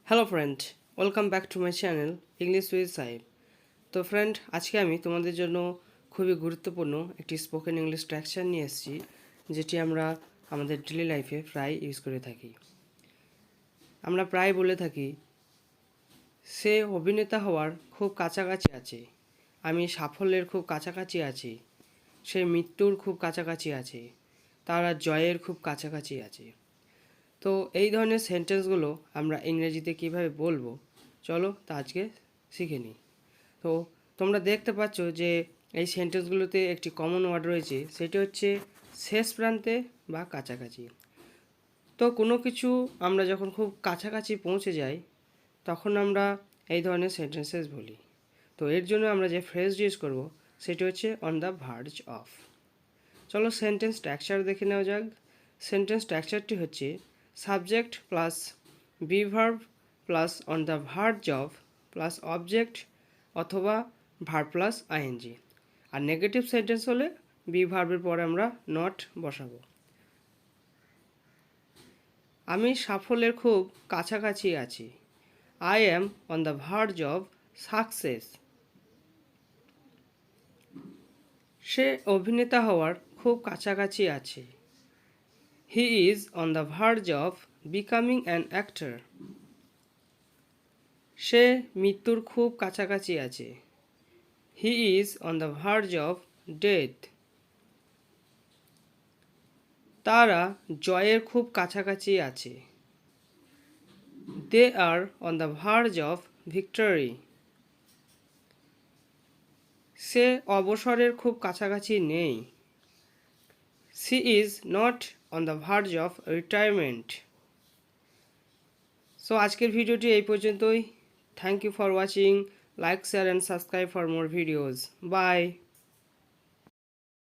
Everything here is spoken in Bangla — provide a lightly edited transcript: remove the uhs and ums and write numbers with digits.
Hello friend, welcome back to my channel English with সাহেব। তো ফ্রেন্ড, আজকে আমি তোমাদের জন্য খুবই গুরুত্বপূর্ণ একটি স্পোকেন ইংলিশ স্ট্রাকচার নিয়ে এসেছি, যেটি আমরা আমাদের ডেলি লাইফে প্রায় ইউজ করে থাকি। আমরা প্রায় বলে থাকি, সে অভিনেতা হওয়ার খুব কাছাকাছি আছে, আমি সাফল্যের খুব কাছাকাছি আছি, সে মৃত্যুর খুব কাছাকাছি আছে, তারা জয়ের খুব কাছাকাছি আছে। তো এই ধরনের সেন্টেন্সগুলো আমরা ইংরেজিতে কিভাবে বলবো, চলো তা আজকে শিখে নিই। তো তোমরা দেখতে পাচ্ছ যে এই সেন্টেন্সগুলোতে একটি কমন ওয়ার্ড রয়েছে, সেটি হচ্ছে শেষ প্রান্তে বা কাছাকাছি। তো কোনো কিছু আমরা যখন খুব কাছাকাছি পৌঁছে যাই, তখন আমরা এই ধরনের সেন্টেন্সেস বলি। তো এর জন্য আমরা যে ফ্রেজ ইউজ করব সেটি হচ্ছে অন দ্য ভার্জ অফ। চলো সেন্টেন্স স্ট্রাকচার দেখে নেওয়া যাক। সেন্টেন্স স্ট্রাকচারটি হচ্ছে subject plus be verb plus on the verge of plus object অথবা ভার্ব প্লাস আইএনজি। আর নেগেটিভ সেন্টেন্স হলে বি ভার্বের পরে আমরা নট বসাবো। আমি সাফল্যের খুব কাছাকাছি আছি। I am on the verge of success. সে অভিনেতা হওয়ার খুব কাছাকাছি আছে। He is on the verge of becoming an actor. সে মৃত্যুর খুব কাছাকাছি আছে। He is on the verge of death. তারা জয়ের খুব কাছাকাছি আছে। They are on the verge of victory. সে অবসরের খুব কাছাকাছি নেই। She is not on the verge of retirement. So আজকের ভিডিওটি এই পর্যন্তই। Thank you for watching. Like, share and subscribe for more videos. By.